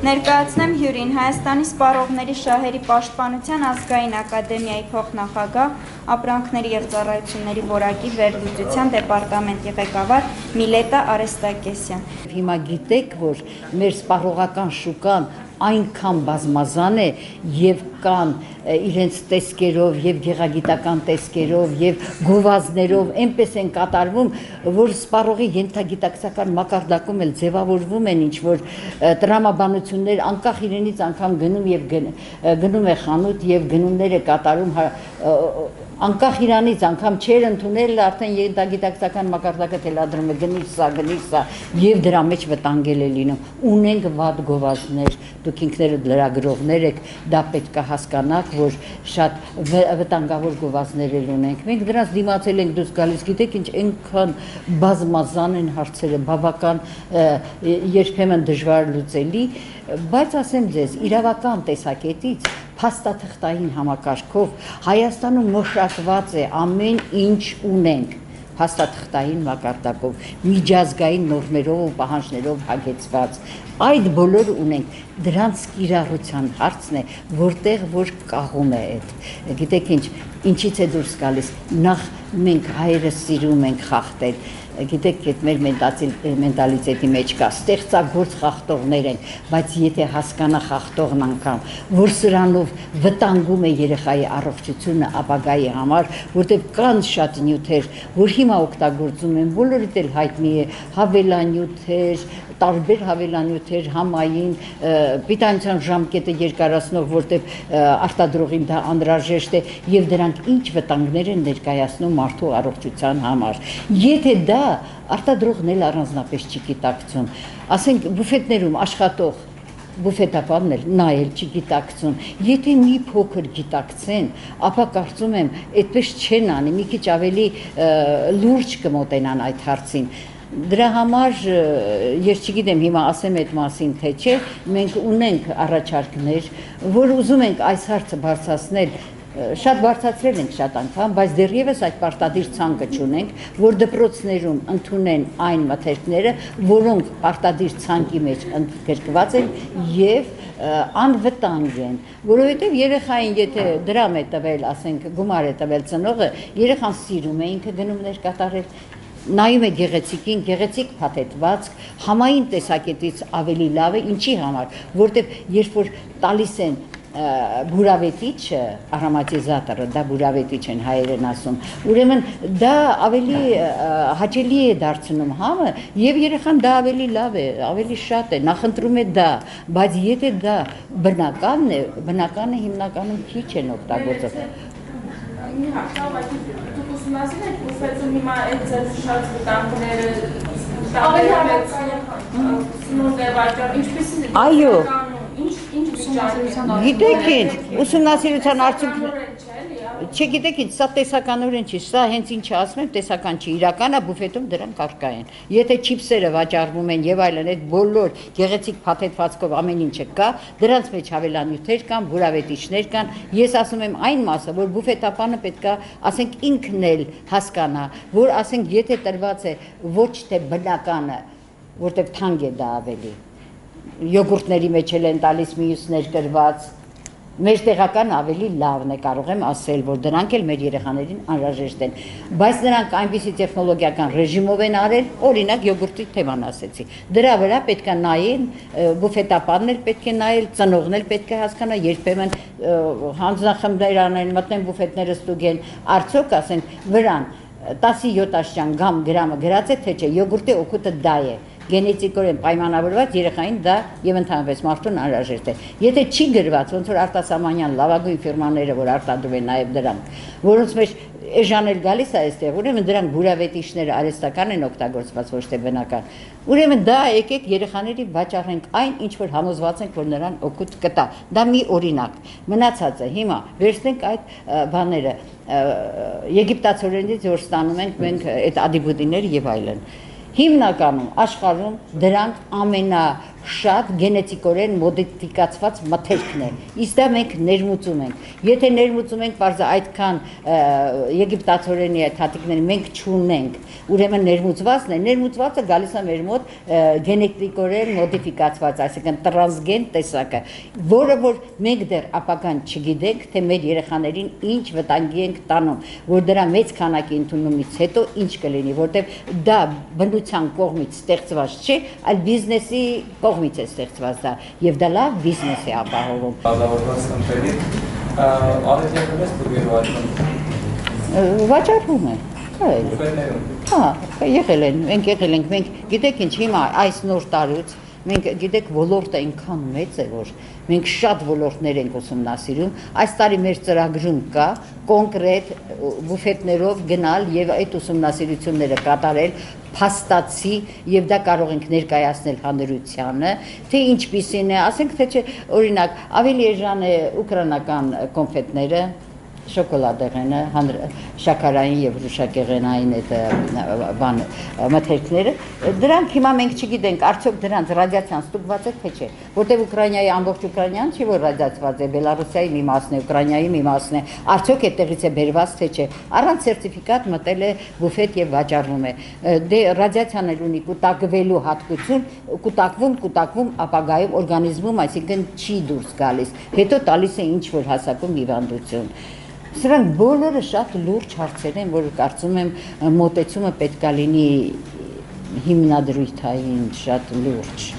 Ներկայացնեմ հյուրին Հայաստանի սպառողների շահերի պաշտպանության ազգային ակադեմիայի փոխնախագահ, ապրանքների և ծառայությունների որակի վերլուծության դեպարտամենտի ղեկավար Միլետա Արեստակեսյան։ Հիմա գիտեք, որ մեր սպառողական շուկան այնքան բազմազան է եւ կան իրենց տեսքերով եւ գեղագիտական տեսքերով եւ գովազդներով այնպես են կատարվում, որ սպառողի ենթագիտակցական մակարդակում էլ ձևավորվում են ինչ որ տրամաբանություններ անկախ իրենից անգամ գնում է խանութ եւ գնումներ է կատարում անկախ իրանից անգամ չեր ընդունել արդեն ենթագիտակցական մակարդակը թելադրում է գնիր սա եւ դրա մեջ վտանգել է լինում ունենք վատ գովազդներ դուք ինքներդ լրագրողներ եք դա պետք է հասկանաք որ շատ վտանգավոր գովազդներ ունենք մենք դրանց դիմացել ենք դուրս գալիս գիտեք ինչ այնքան բազմազան են հարցերը բավական երբեմն դժվար լուծելի բայց ասեմ ձեզ իրավական տեսակետից փաստաթղթային համակարգով Հայաստանում մշակված է ամեն ինչ ունենք փաստաթղթային մակարդակով միջազգային նորմերով ու պահանջներով հագեցված այդ բոլորը ունենք դրանց կիրառության հարցն է որտեղ որ կաղում է այդ գիտեք ինչից է դուրս գալիս նախ մենք հայերս սիրում ենք խախտել գիտեք այդ մեր մենտալիտետի մեջ կա ստեղծագործ խախտողներ են բայց եթե հասկանա խախտողն անգամ որ սրանով վտանգում է երեխայի առողջությունը ապագայի համար որտեղ կան շատ նյութեր որ հիմա օգտագործում են բոլորիդ էլ հայտնի է հավելանյութեր տարբեր հավելանյութեր համային պիտանության ժամկետը երկարացնող որտեղ արտադրողին դա անհրաժեշտ է եւ դրանք ինչ վտանգներ են ներկայացնում մարդու առողջության համար եթե դա արտադրողն էլ առանձնապես չգիտակցում ասենք բուֆետներում աշխատող բուֆետապանն էլ նա էլ չգիտակցում եթե մի փոքր գիտակցեն ապա կարծում եմ այդպես չեն անի մի քիչ ավելի լուրջ կմոտենան այդ հարցին դրա համար ես չգիտեմ հիմա ասեմ այդ մասին թե չէ մենք ունենք առաջարկներ որ ուզում ենք այս հարցը բարձրացնել շատ բարձրացրել ենք շատ անգամ բայց դեռևս այդ պարտադիր ցանկը չունենք որ դպրոցներում ընդունեն այն մթերքները որոնք պարտադիր ցանկի մեջ ընդգրկված են եւ անվտանգ են որովհետեւ երեխային եթե դրամ է տվել ասենք գումար է տվել ծնողը երեխան սիրում է ինքը գնումներ կատարել նայում է գեղեցիկին գեղեցիկ փաթեթվածք համային տեսակետից ավելի լավ է ինչի համար որտեւ երբ որ տալիս են բուրավետիչը արոմատիզատորը դա բուրավետիչ են հայերեն ասում ուրեմն դա ավելի հաճելի է դարձնում համը եւ երեխան դա ավելի լավ է ավելի շատ է նախընտրում է դա բայց եթե դա բնականը հիմնականում քիչ են օգտագործում հիմա այդ շատ վտանգները այո գիտեք ինչ ուսումնասիրության արդյունքները չգիտեք ինչ սա տեսականորեն չի սա հենց ինչ ասում եմ տեսական չի իրականը բուֆետում դրանք առկա են եթե չիփսերը վաճառվում են եւ այլն այդ բոլոր գեղեցիկ փաթեթվածքով ամեն ինչը կա դրանց մեջ հավելանյութեր կան բուրավետիչներ կան ես ասում եմ այն մասը որ բուֆետապանը պետքա ասենք ինքն էլ հասկանա որ ասենք եթե տրված է ոչ թե բնականը որտեղ թանկ է դա ավելի յոգուրտների մեջ են տալիս մյուսներ կրված մեր տեղական ավելի լավն է կարող եմ ասել որ դրանք էլ մեր երեխաներին անհրաժեշտ են բայց նրանք այնպիսի տեխնոլոգիական ռեժիմով են արել օրինակ յոգուրտի թեման ասեցի դրա վրա պետք է նայեն բուֆետապանն էլ պետք է նայել ծնողն էլ պետք է հասկանա երբեմն հանձնախմբներ անեն մտնեն բուֆետները ստուգեն արդյոք ասեն վրան 17 աշճան գրամը գրած է թե չէ յոգուրտի օգուտը դա է գենետիկորեն պայմանավորված երեխային դա եւ ընդհանրապես մարդուն անհրաժեշտ է եթե չի գրված ոնց որ արտասահմանյան լավագույն ֆիրմաները որ արտադրում են նաեւ դրանք որոնց մեջ էժանել գալիս է այստեղ ուրեմն դրանք բուրավետիչները արհեստական են օգտագործված ոչ թե բնական ուրեմն դա եկեք երեխաների վաճառենք այն ինչ որ համոզված ենք որ նրան օգուտ կտա դա մի օրինակ մնացածը հիմա վերցնենք այդ բաները եգիպտացորենից որ ստանում ենք մենք այդ ադիբուդիները եւ այլն Հիմնականում աշխարհում դրանք շատ գենետիկորեն մոդիֆիկացված մթերքն է։ Իսկ դա մենք ներմուծում ենք։ Եթե ներմուծում ենք, բարձր այդքան եգիպտացորենի այդ հատիկները մենք չունենք, ուրեմն ներմուծվածն է, ներմուծվածը գալիս է մեր մոտ գենետիկորեն մոդիֆիկացված, այսինքն տրանսգեն տեսակը, որը որ մենք դեռ ապագան չգիտենք, թե մեր երեխաներին ինչ վտանգի ենք տանում, որ դրա մեծ քանակի ընդունումից հետո ինչ կլինի, որտեղ դա բնության կողմից ստեղծված չէ, այլ բիզնեսի կողմից է ստեղծված դա, եւ դա լավ բիզնես է ապահովում։ Բազավորված խնդրի արեցիակում ես բուրգերով այդքան վաճառվում է։ բուֆետներում։ Հա, եղել են, մենք եղել ենք, մենք գիտեք ինչ հիմա այս նոր տարուց մենք գիտեք ոլորտը այնքան մեծ է, որ մենք շատ ոլորտներ ենք ուսումնասիրում, այս տարի մեր ծրագրում կա կոնկրետ բուֆետներով գնալ եւ այդ ուսումնասիրությունները կատարել փաստացի եւ դա կարող ենք ներկայացնել հանրությանը, թե ինչպիսին է, ասենք թե չէ, օրինակ, ավելի էժան է ուկրաինական կոնֆետները, շոկոլադեղենը, շաքարային եւ ռուշակեղենային այդ բան մթերքները, դրանք հիմա մենք չգիտենք, արդյոք դրանց ռադիացիան ստուգված է թե չէ, որտեղ Ուկրաինայի ամբողջ Ուկրաինան չի որ ռադիացված է, Բելարուսիայի մի մասն է, Ուկրաինայի մի մասն է, արդյոք այդտեղից է բերված թե չէ, առանց սերտիֆիկատ մտել է բուֆետ եւ վաճառվում է, դե ռադիացիան էլ ունի կուտակվելու հատկություն, կուտակվում ապագայում օրգանիզմում, այսինքն չի դուրս գալիս, հետո տալիս է ինչ որ հասակում հիվանդություն։ Սրանք բոլորը շատ լուրջ հարցեր են, որ կարծում եմ մոտեցումը պետք է լինի հիմնադրույթային, շատ լուրջ։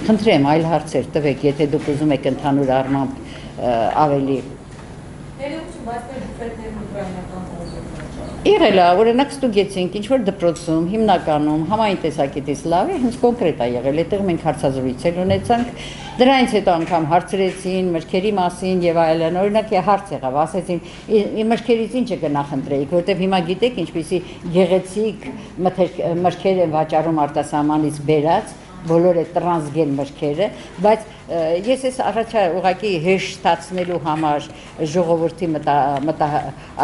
Խնդրեմ, այլ հարցեր տվեք, եթե դուք ուզում եք ընդհանուր առմամբ ավելի։ Ներողություն, բայց մեր բուֆետներն ուկրաինական Եղել է, օրինակ ստուգեցինք, ինչ որ դպրոցում, հիմնականում, համային տեսակետից լավ է, հենց կոնկրետ է եղել, այդտեղ մենք հարցազրույցեր ունեցանք, դրանից հետո անգամ հարցրեցին մրգերի մասին եւ այլն, օրինակ հարց եղավ, ասեցին, մրգերից ինչ կնախընտրեիք, որտեղ հիմա գիտեք ինչպիսի գեղեցիկ մրգեր են վաճառում արտասահմանից բերած, բոլոր այդ տրանսգեն մրգերը, բայց ես ես առաջա ուղղակի հեշտացնելու համար ժողովրդի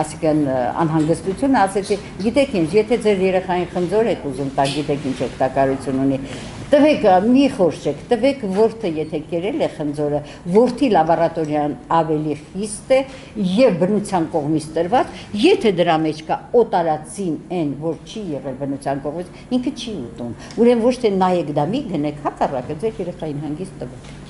ասիկան անհանգստությունը ասեցի, գիտեք ինչ, եթե ձեր երեխային խնձոր եք ուզում տակ, գիտեք ինչ օգտակարություն ունի, տվեք մի խորշեք, տվեք որդը եթե կերել է խնձորը, որդի լաբորատորիան ավելի խիստ է եւ բնության կողմից տրված, եթե դրա մեջ կա օտարածին այն, որ չի եղել բնության կողմից, ինքը չի ուտում։ Ուրեմն ոչ թե նայեք դա մի գնեք, հակառակը ձեր երեխային հանգիստ տվեք։